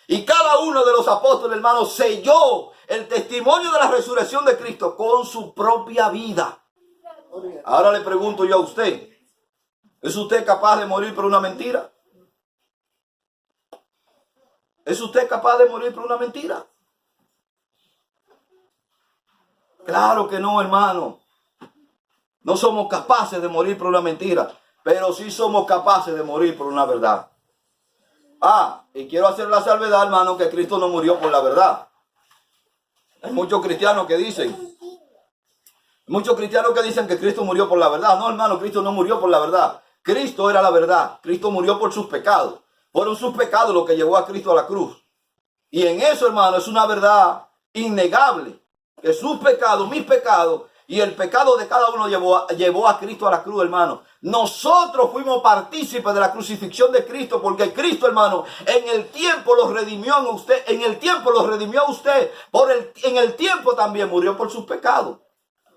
Y cada uno de los apóstoles, hermano, selló el testimonio de la resurrección de Cristo con su propia vida. Ahora le pregunto yo a usted, ¿es usted capaz de morir por una mentira? ¿Es usted capaz de morir por una mentira? Claro que no, hermano. No somos capaces de morir por una mentira, pero sí somos capaces de morir por una verdad. Y quiero hacer la salvedad, hermano, que Cristo no murió por la verdad. Hay muchos cristianos que dicen que Cristo murió por la verdad. No, hermano, Cristo no murió por la verdad. Cristo era la verdad. Cristo murió por sus pecados. Fueron sus pecados lo que llevó a Cristo a la cruz. Y en eso, hermano, es una verdad innegable. Que sus pecados, mis pecados y el pecado de cada uno llevó a Cristo a la cruz, hermano. Nosotros fuimos partícipes de la crucifixión de Cristo porque Cristo, hermano, en el tiempo los redimió a usted. En el tiempo los redimió a usted. En el tiempo también murió por sus pecados.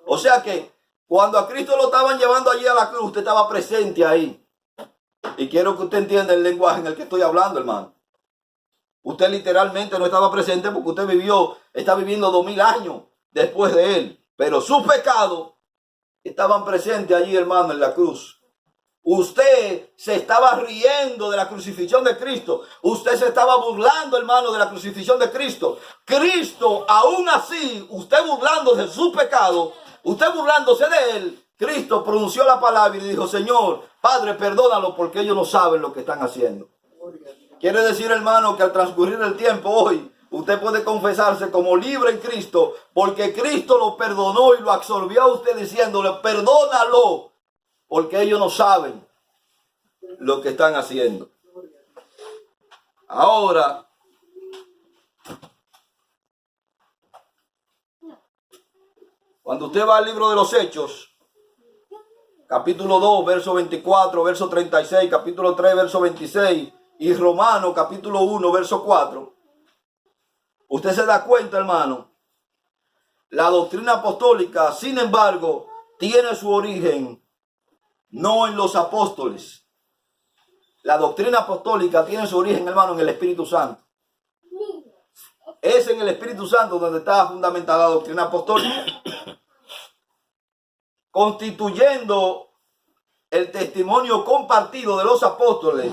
O sea que cuando a Cristo lo estaban llevando allí a la cruz, usted estaba presente ahí. Y quiero que usted entienda el lenguaje en el que estoy hablando, hermano. Usted literalmente no estaba presente porque usted está viviendo 2000 años después de él. Pero sus pecados estaban presentes allí, hermano, en la cruz. Usted se estaba riendo de la crucifixión de Cristo. Usted se estaba burlando, hermano, de la crucifixión de Cristo. Cristo, aún así, usted burlándose de sus pecados, usted burlándose de él, Cristo pronunció la palabra y dijo, Señor, Padre, perdónalo porque ellos no saben lo que están haciendo. Quiere decir, hermano, que al transcurrir el tiempo hoy, usted puede confesarse como libre en Cristo, porque Cristo lo perdonó y lo absolvió a usted diciéndole, perdónalo, porque ellos no saben lo que están haciendo. Ahora, cuando usted va al libro de los Hechos, capítulo 2, verso 24, verso 36, capítulo 3, verso 26, y Romanos, capítulo 1, verso 4, usted se da cuenta, hermano, la doctrina apostólica, sin embargo, tiene su origen no en los apóstoles. La doctrina apostólica tiene su origen, hermano, en el Espíritu Santo. Es en el Espíritu Santo donde está fundamentada la doctrina apostólica, constituyendo el testimonio compartido de los apóstoles,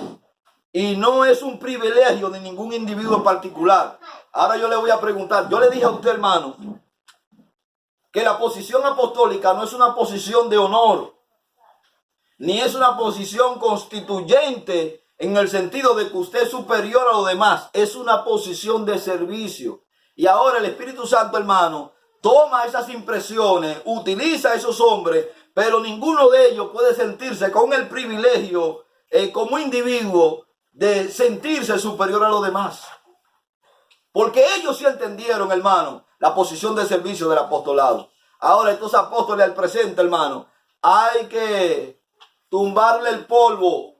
y no es un privilegio de ningún individuo en particular. Ahora yo le voy a preguntar, yo le dije a usted, hermano, que la posición apostólica no es una posición de honor, ni es una posición constituyente en el sentido de que usted es superior a los demás. Es una posición de servicio. Y ahora el Espíritu Santo, hermano, toma esas impresiones, utiliza a esos hombres, pero ninguno de ellos puede sentirse con el privilegio como individuo de sentirse superior a los demás. Porque ellos sí entendieron, hermano, la posición de servicio del apostolado. Ahora estos apóstoles al presente, hermano, hay que tumbarle el polvo.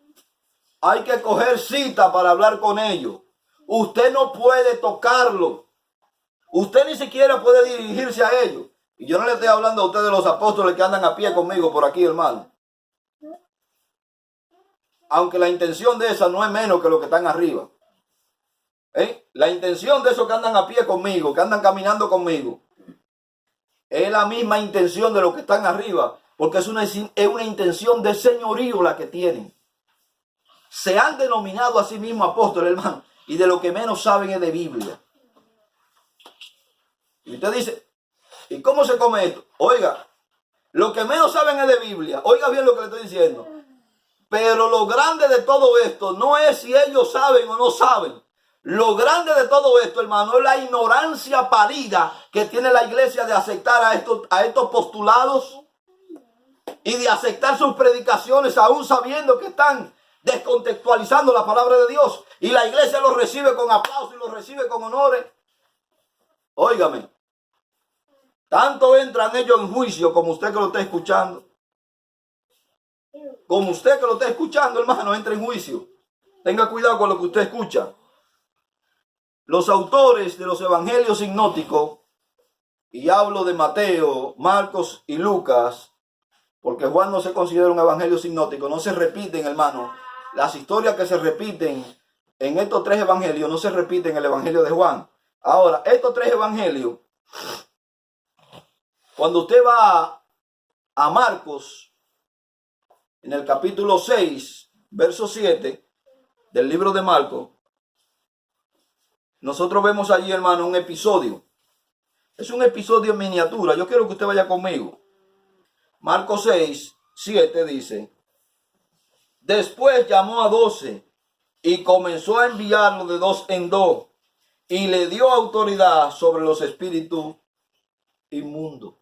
Hay que coger cita para hablar con ellos. Usted no puede tocarlo. Usted ni siquiera puede dirigirse a ellos. Y yo no le estoy hablando a usted de los apóstoles que andan a pie conmigo por aquí, hermano. Aunque la intención de esa no es menos que los que están arriba. La intención de esos que andan a pie conmigo, que andan caminando conmigo, es la misma intención de los que están arriba. Porque es una intención de señorío la que tienen. Se han denominado a sí mismos apóstoles, hermano, y de lo que menos saben es de Biblia. Y usted dice, ¿y cómo se come esto? Oiga, lo que menos saben es de Biblia. Oiga bien lo que le estoy diciendo. Pero lo grande de todo esto no es si ellos saben o no saben. Lo grande de todo esto, hermano, es la ignorancia pálida que tiene la iglesia de aceptar a estos postulados y de aceptar sus predicaciones aún sabiendo que están descontextualizando la palabra de Dios. Y la iglesia los recibe con aplausos y los recibe con honores. Óigame, tanto entran ellos en juicio como usted que lo está escuchando. como usted que lo está escuchando, hermano, entre en juicio. Tenga cuidado con lo que usted escucha. Los autores de los evangelios sinópticos, y hablo de Mateo, Marcos y Lucas, porque Juan no se considera un evangelio sinóptico, no se repiten, hermano. Las historias que se repiten en estos tres evangelios no se repiten en el evangelio de Juan. Ahora, estos tres evangelios, cuando usted va a Marcos, en el capítulo 6, verso 7 del libro de Marcos, nosotros vemos allí, hermano, un episodio. Es un episodio en miniatura. Yo quiero que usted vaya conmigo. Marcos 6, 7 dice: después llamó a 12 y comenzó a enviarlos de dos en dos, y le dio autoridad sobre los espíritus inmundos.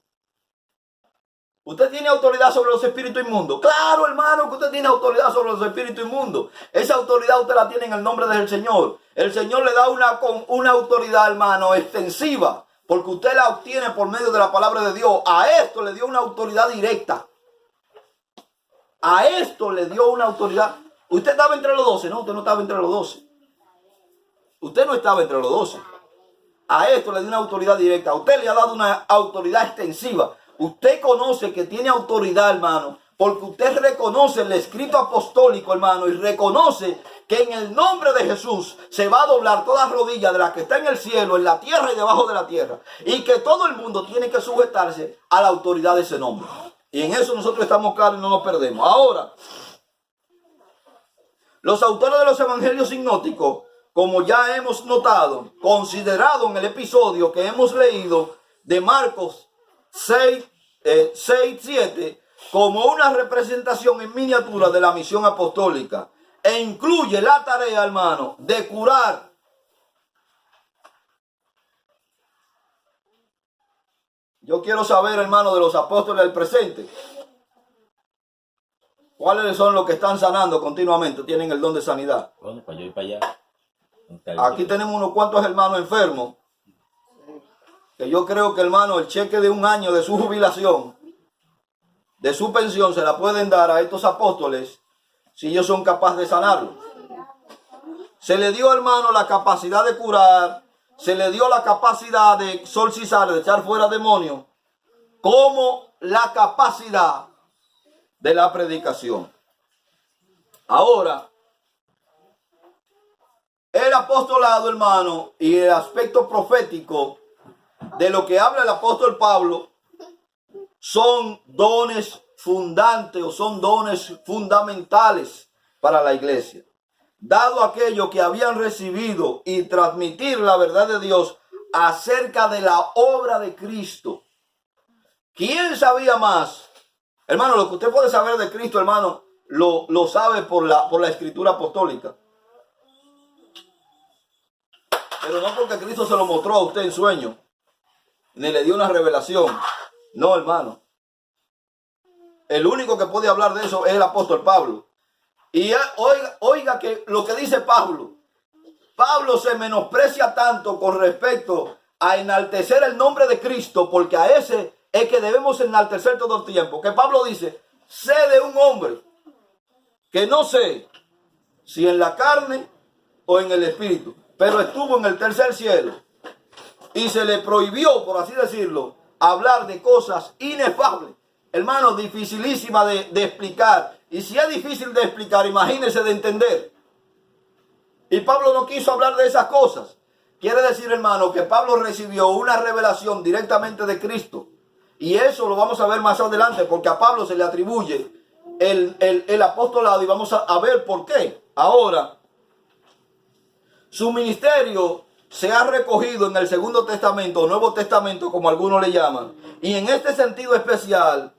¿Usted tiene autoridad sobre los espíritus inmundos? Claro, hermano, que usted tiene autoridad sobre los espíritus inmundos. Esa autoridad usted la tiene en el nombre del Señor. El Señor le da una autoridad, hermano, extensiva, porque usted la obtiene por medio de la palabra de Dios. A esto le dio una autoridad directa. A esto le dio una autoridad. Usted estaba entre los 12, no, usted no estaba entre los 12. Usted no estaba entre los 12. A esto le dio una autoridad directa. A usted le ha dado una autoridad extensiva. Usted conoce que tiene autoridad, hermano, porque usted reconoce el escrito apostólico, hermano, y reconoce que en el nombre de Jesús se va a doblar toda rodilla de la que está en el cielo, en la tierra y debajo de la tierra, y que todo el mundo tiene que sujetarse a la autoridad de ese nombre. Y en eso nosotros estamos claros y no nos perdemos. Ahora, los autores de los evangelios sinópticos, como ya hemos notado, considerado en el episodio que hemos leído de Marcos 6, 7, como una representación en miniatura de la misión apostólica, e incluye la tarea, hermano, de curar. Yo quiero saber, hermano, de los apóstoles del presente, ¿cuáles son los que están sanando continuamente? Tienen el don de sanidad. Bueno, para yo ir para allá. Aquí tenemos unos cuantos hermanos enfermos, que yo creo que, hermano, el cheque de un año de su jubilación, de su pensión, se la pueden dar a estos apóstoles si ellos son capaces de sanarlos. Se le dio, hermano, la capacidad de curar, se le dio la capacidad de exorcizar, de echar fuera demonios, como la capacidad de la predicación. Ahora, el apostolado, hermano, y el aspecto profético de lo que habla el apóstol Pablo son dones fundantes o son dones fundamentales para la iglesia, dado aquello que habían recibido, y transmitir la verdad de Dios acerca de la obra de Cristo. ¿Quién sabía más? Hermano, lo que usted puede saber de Cristo, hermano, lo sabe por la escritura apostólica. Pero no porque Cristo se lo mostró a usted en sueño, ni le dio una revelación. No, hermano. El único que puede hablar de eso es el apóstol Pablo. Y oiga que lo que dice Pablo. Pablo se menosprecia tanto con respecto a enaltecer el nombre de Cristo, porque a ese es que debemos enaltecer todo el tiempo. Que Pablo dice: sé de un hombre que no sé si en la carne o en el espíritu, pero estuvo en el tercer cielo, y se le prohibió, por así decirlo, hablar de cosas inefables. Hermano, dificilísima de explicar. Y si es difícil de explicar, imagínese de entender. Y Pablo no quiso hablar de esas cosas. Quiere decir, hermano, que Pablo recibió una revelación directamente de Cristo. Y eso lo vamos a ver más adelante, porque a Pablo se le atribuye el apostolado, y vamos a ver por qué. Ahora, su ministerio se ha recogido en el Segundo Testamento o Nuevo Testamento, como algunos le llaman. Y en este sentido especial,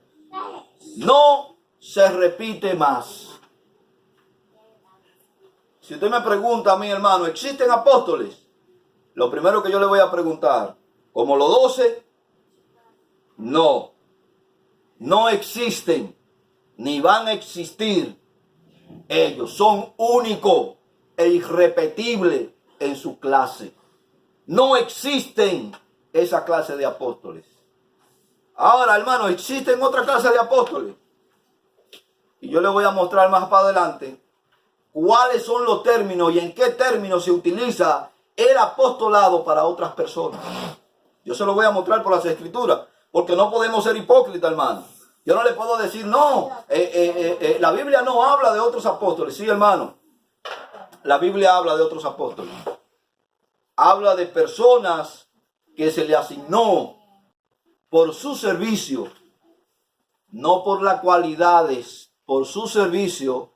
no se repite más. Si usted me pregunta a mí, hermano, ¿existen apóstoles? Lo primero que yo le voy a preguntar, ¿como los 12? No. No existen, ni van a existir. Ellos son únicos e irrepetibles en su clase. No existen esa clase de apóstoles. Ahora, hermano, ¿existen otra clase de apóstoles? Y yo le voy a mostrar más para adelante cuáles son los términos y en qué términos se utiliza el apostolado para otras personas. Yo se lo voy a mostrar por las escrituras, porque no podemos ser hipócritas, hermano. Yo no le puedo decir, no, la Biblia no habla de otros apóstoles. Sí, hermano, la Biblia habla de otros apóstoles. Habla de personas que se le asignó por su servicio, no por las cualidades, por su servicio,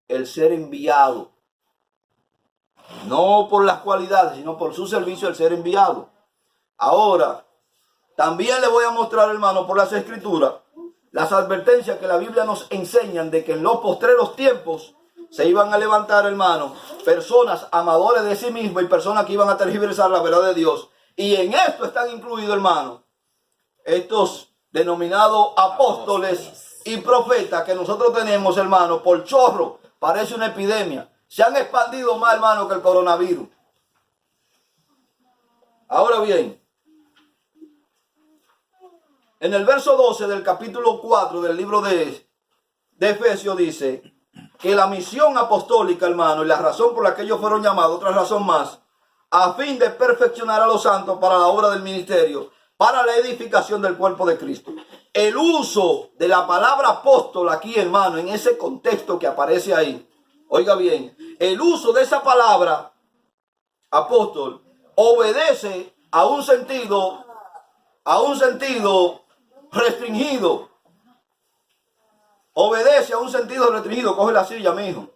el ser enviado. No por las cualidades, sino por su servicio, el ser enviado. Ahora, también le voy a mostrar, hermano, por las escrituras, las advertencias que la Biblia nos enseñan de que en los postreros tiempos se iban a levantar, hermano, personas amadores de sí mismos y personas que iban a tergiversar la verdad de Dios. Y en esto están incluidos, hermano, estos denominados apóstoles y profetas que nosotros tenemos, hermano, por chorro. Parece una epidemia. Se han expandido más, hermano, que el coronavirus. Ahora bien, en el verso 12 del capítulo 4 del libro de Efesios dice que la misión apostólica, hermano, y la razón por la que ellos fueron llamados, otra razón más, a fin de perfeccionar a los santos para la obra del ministerio, para la edificación del cuerpo de Cristo. El uso de la palabra apóstol aquí, hermano, en ese contexto que aparece ahí, oiga bien, el uso de esa palabra apóstol obedece a un sentido restringido. Obedece a un sentido restringido. Coge la silla, mi hijo.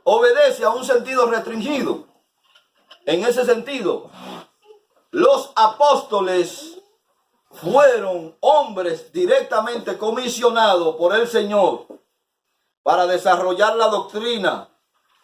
Obedece a un sentido restringido. En ese sentido, los apóstoles fueron hombres directamente comisionados por el Señor para desarrollar la doctrina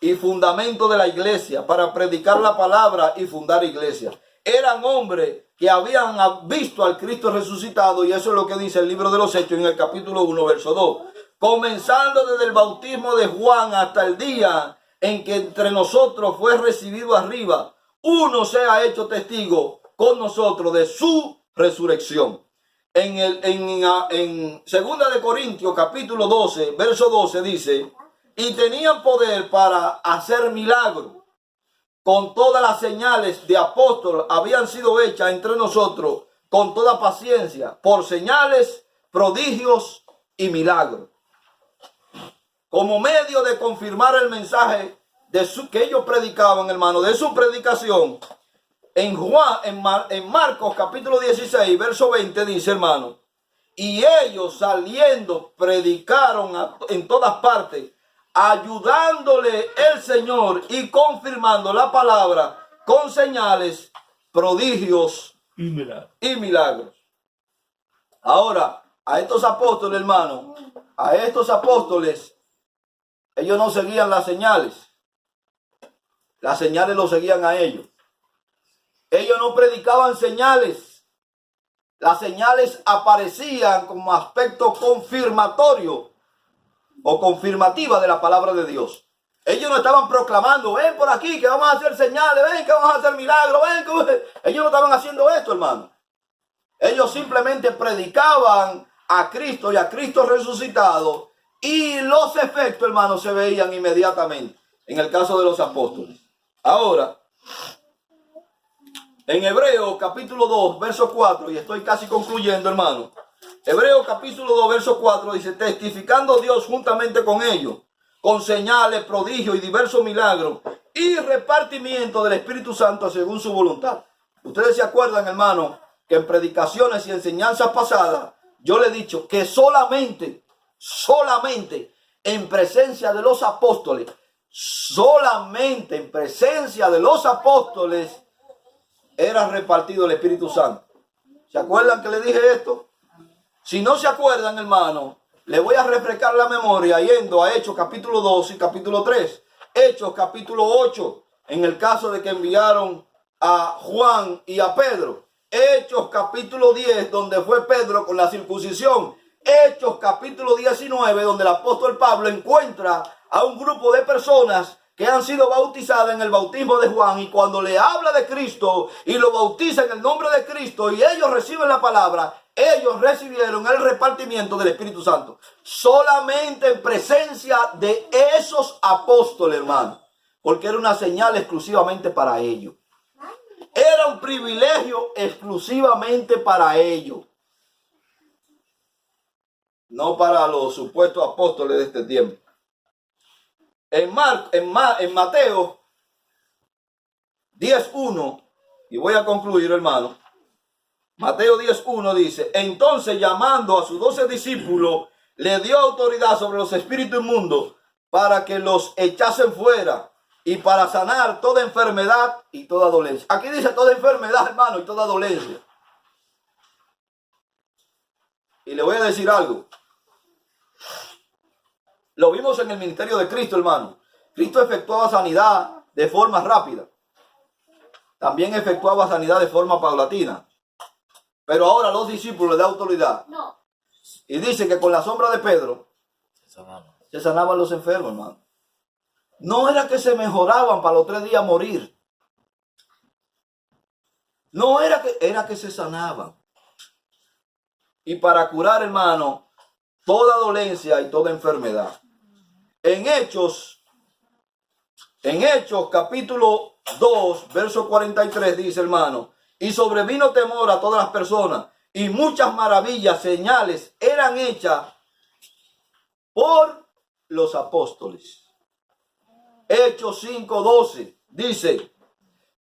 y fundamento de la iglesia, para predicar la palabra y fundar iglesia. Eran hombres que habían visto al Cristo resucitado, y eso es lo que dice el libro de los Hechos en el capítulo 1, verso 2. Comenzando desde el bautismo de Juan hasta el día en que entre nosotros fue recibido arriba, uno se ha hecho testigo con nosotros de su resurrección. En segunda de Corintios capítulo 12, verso 12 dice, y tenían poder para hacer milagros. Con todas las señales de apóstol habían sido hechas entre nosotros con toda paciencia, por señales, prodigios y milagros. Como medio de confirmar el mensaje que ellos predicaban, hermano, de su predicación, en Marcos capítulo 16, verso 20 dice, hermano, y ellos saliendo predicaron en todas partes, ayudándole el Señor y confirmando la palabra con señales, prodigios y milagros. Ahora, a estos apóstoles, hermano, a estos apóstoles, ellos no seguían las señales los seguían a ellos. Ellos no predicaban señales. Las señales aparecían como aspecto confirmatorio o confirmativa de la palabra de Dios. Ellos no estaban proclamando, ven por aquí que vamos a hacer señales, ven que vamos a hacer milagros, ven que... Ellos no estaban haciendo esto, hermano. Ellos simplemente predicaban a Cristo y a Cristo resucitado, y los efectos, hermano, se veían inmediatamente en el caso de los apóstoles. Ahora, en Hebreos capítulo 2, verso 4, y estoy casi concluyendo, hermano. Hebreos capítulo 2, verso 4 dice, testificando Dios juntamente con ellos, con señales, prodigios y diversos milagros, y repartimiento del Espíritu Santo según su voluntad. Ustedes se acuerdan, hermano, que en predicaciones y enseñanzas pasadas, yo le he dicho que solamente en presencia de los apóstoles, solamente en presencia de los apóstoles, era repartido el Espíritu Santo. ¿Se acuerdan que le dije esto? Si no se acuerdan, hermano, le voy a refrescar la memoria yendo a Hechos capítulo 2 y capítulo 3. Hechos capítulo 8, en el caso de que enviaron a Juan y a Pedro. Hechos capítulo 10, donde fue Pedro con la circuncisión. Hechos capítulo 19, donde el apóstol Pablo encuentra a un grupo de personas que han sido bautizadas en el bautismo de Juan, y cuando le habla de Cristo y lo bautiza en el nombre de Cristo y ellos reciben la palabra, ellos recibieron el repartimiento del Espíritu Santo solamente en presencia de esos apóstoles, hermano, porque era una señal exclusivamente para ellos. Era un privilegio exclusivamente para ellos, no para los supuestos apóstoles de este tiempo. En Mateo 10:1, y voy a concluir, hermano. Mateo 10:1 dice: entonces, llamando a sus 12 discípulos, le dio autoridad sobre los espíritus inmundos para que los echasen fuera y para sanar toda enfermedad y toda dolencia. Aquí dice toda enfermedad, hermano, y toda dolencia. Y le voy a decir algo. Lo vimos en el ministerio de Cristo, hermano. Cristo efectuaba sanidad de forma rápida. También efectuaba sanidad de forma paulatina. Pero ahora los discípulos le dan autoridad. No. Y dice que con la sombra de Pedro se sanaban los enfermos, hermano. No era que se mejoraban para los 3 días morir. No era que se sanaban. Y para curar, hermano, toda dolencia y toda enfermedad. En Hechos capítulo 2, verso 43 dice, hermano: y sobrevino temor a todas las personas, y muchas maravillas, señales eran hechas por los apóstoles. Hechos 5:12 dice: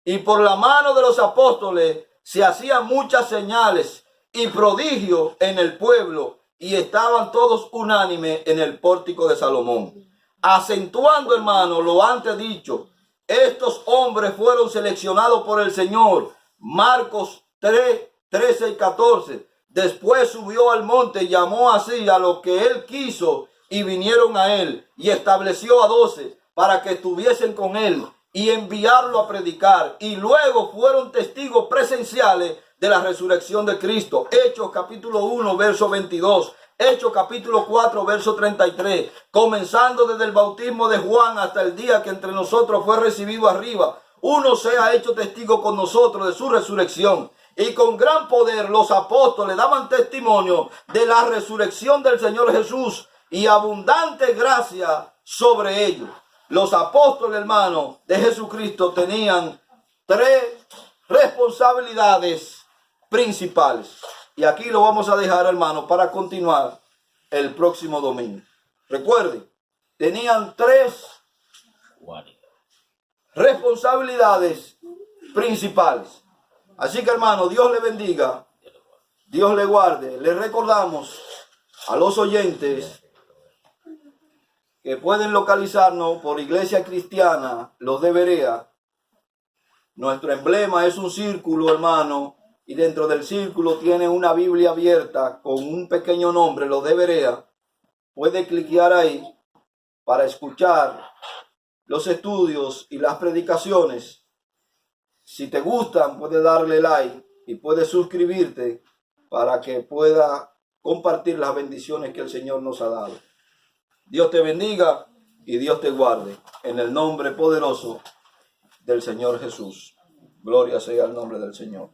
y por la mano de los apóstoles se hacían muchas señales y prodigios en el pueblo, y estaban todos unánimes en el pórtico de Salomón, acentuando, hermano, lo antes dicho. Estos hombres fueron seleccionados por el Señor. Marcos 3:13 y 14. Después subió al monte y llamó así a los que él quiso, y vinieron a él, y estableció a 12 para que estuviesen con él y enviarlo a predicar. Y luego fueron testigos presenciales de la resurrección de Cristo. Hechos capítulo 1, verso 22. Hechos capítulo 4, verso 33. Comenzando desde el bautismo de Juan hasta el día que entre nosotros fue recibido arriba, uno se ha hecho testigo con nosotros de su resurrección. Y con gran poder los apóstoles daban testimonio de la resurrección del Señor Jesús, y abundante gracia sobre ellos. Los apóstoles, hermanos, de Jesucristo tenían 3 responsabilidades principales. Y aquí lo vamos a dejar, hermano, para continuar el próximo domingo. Recuerden, tenían 3 responsabilidades principales. Así que, hermano, Dios le bendiga, Dios le guarde. Le recordamos a los oyentes que pueden localizarnos por Iglesia Cristiana Los de Berea. Nuestro emblema es un círculo, hermano, y dentro del círculo tiene una Biblia abierta con un pequeño nombre, Los de Berea. Puede cliquear ahí para escuchar los estudios y las predicaciones. Si te gustan, puedes darle like y puedes suscribirte para que pueda compartir las bendiciones que el Señor nos ha dado. Dios te bendiga y Dios te guarde. En el nombre poderoso del Señor Jesús. Gloria sea al nombre del Señor.